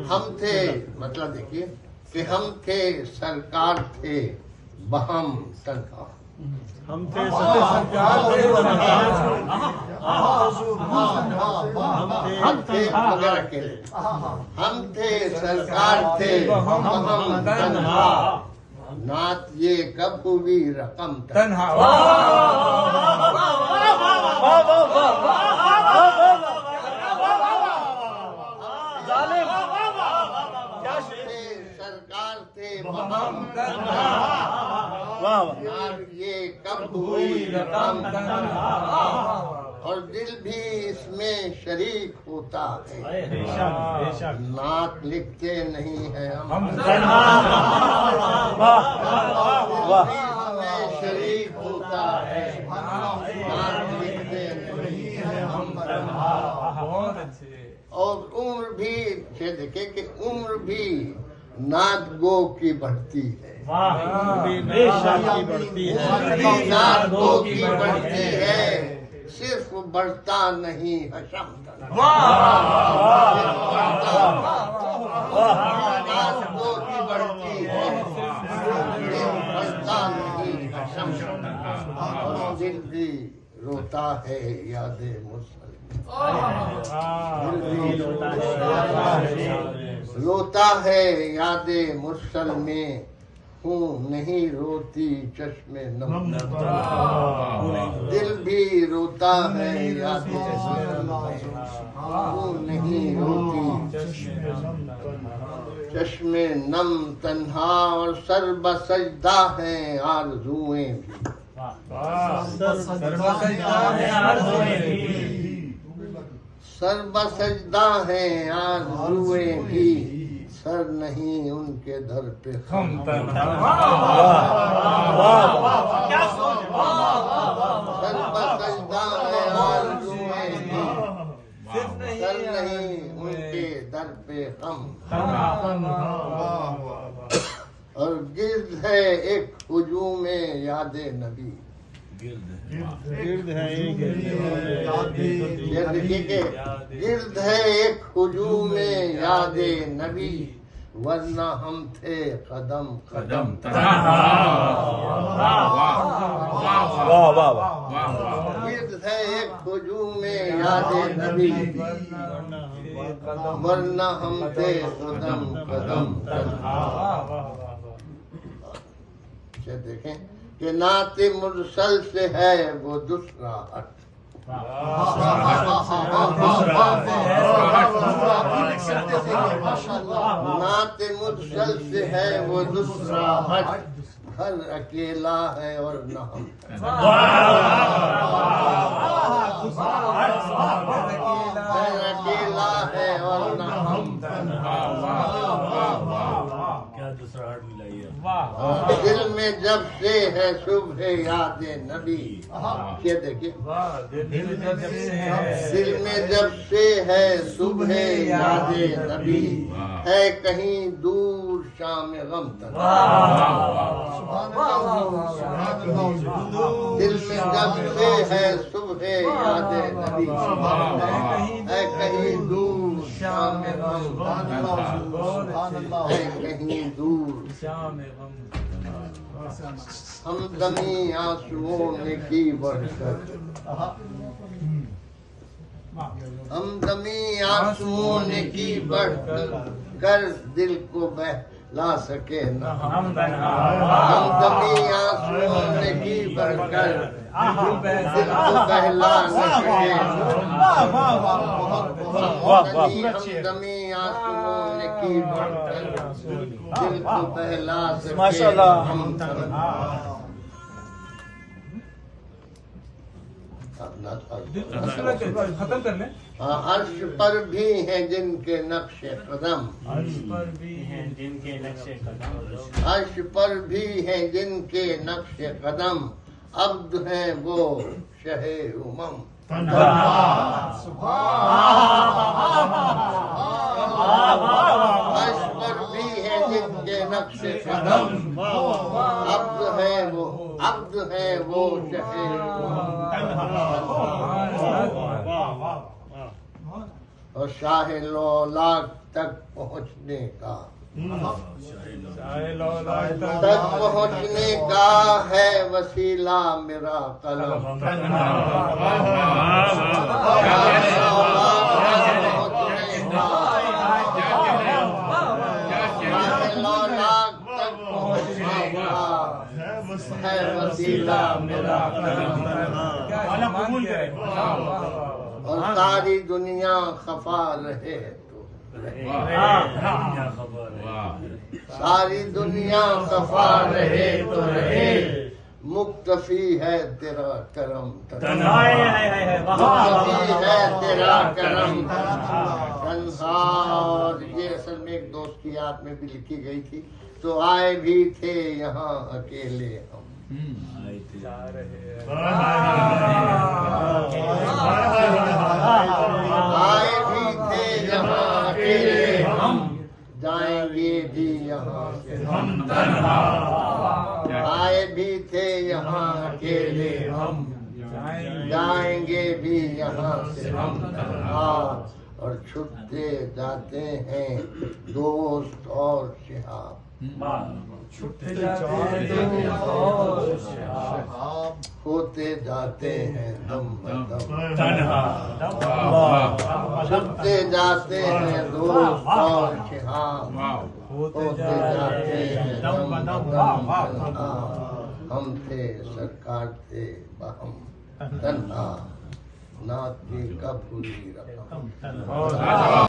हम थे मतलब देखिए कि हम थे सरकार थे बहम तन्हा। हम थे सरकार थे हम थे मगर अकेले। हम थे सरकार थे बहम तन्हा। नात ये कब हुई रकम तन्हा। सरकार थे बहम तन्हा। नात ये कब हुई रकम तन्हा। और दिल भी इसमें शरीक होता है। नात लिखते नहीं है हम इसमें शरीक होता है। नात लिखते नहीं है हम। और उम्र भी देखे कि उम्र भी नात गो की बढ़ती है। नात गो की बढ़ती है, सिर्फ बढ़ता नहीं हशम तन्हा। नात गो की बढ़ती है, सिर्फ बढ़ता नहीं हशम तन्हा। और दिल भी रोता है यादें मुरसल। रोता है यादें मुरसल में, हूँ नहीं रोती चश्मे नम। दिल भी रोता है यादें मुरसल में, हूँ नहीं रोती चश्मे नम तन्हा। और सर बसजदा है आरज़ुएं भी। सर बसजदा है आरज़ुएं भी, सर नहीं उनके दर पे खम तन्हा। सर बसजदा है आरज़ुएं भी, सर नहीं उनके दर पे खम। और गिर्द है एक हुजूम यादे नबी। गिर्द है गिर्द है एक हुजूम यादे नबी, वरना हम थे कदम कदम गिर्द है एक हुजूम यादे नबी, वरना हम थे कदम कदम तन्हा। देखें कि नाते मुरसल से है वो दूसरा हट। नाते मुरसल से है वो दूसरा हट। घर अकेला है और न हम। घर अकेला है और न हम। क्या दूसरा हार्ट मिलाई है। दिल में जब से है सुबह यादें नबी। ये देखिए दिल में जब से है सुबह यादें नबी, है कहीं दूर शाम गम तन्हा। दिल में जब से है सुबह यादें नबी, है कहीं दूर शाम गम तन्हा। है कहीं दूर हमदमी आंसुओं ने की बढ़कर। हमदमी आंसुओं ने की बढ़कर, दिल को बहला सके न। हमदमी आंसुओं ने की बढ़कर, दिल को बहला न सके। हमदमी आंसुओं ने की बढ़कर, दिल को बहला सके। माशाल्लाह। खत्म कर ले। अर्श पर भी हैं जिनके नक्शे कदम। अर्श पर भी हैं जिनके नक्शे कदम। अर्श पर भी हैं जिनके नक्शे कदम, अब्द हैं वो शहे उमम। अर्श पर भी हैं जिनके नक्शे कदम, अब्द हैं वो शहे उमम। और शाह लौलाक तक पहुँचने का, तक तक पहुँचने का है वसीला मेरा कलम। है वसीला मेरा और सारी दुनिया खफा रहे तो सारी दुनिया खफा रहे तो रहे, मुक्तफी है तेरा करम मुक्तफी है तेरा करम तन्हा। और ये असल में एक दोस्त की याद में भी लिखी गई थी। तो आए भी थे यहाँ अकेले हम, आए भी थे यहाँ अकेले हम, जाएंगे भी यहाँ से हम तन्हा। आए भी थे यहाँ अकेले हम, जाएंगे भी यहाँ से हम तन्हा। और छुपते जाते हैं दोस्त और शिहाब, छुपते जाते हैं होते जाते हैं दम बदम, तन्हा। छुपते जाते हैं दोस्त और शिहाब, होते जाते हैं दम बदम तन्हा। हम थे सरकार थे बहम तन्हा, नात की कब पूरी रकम।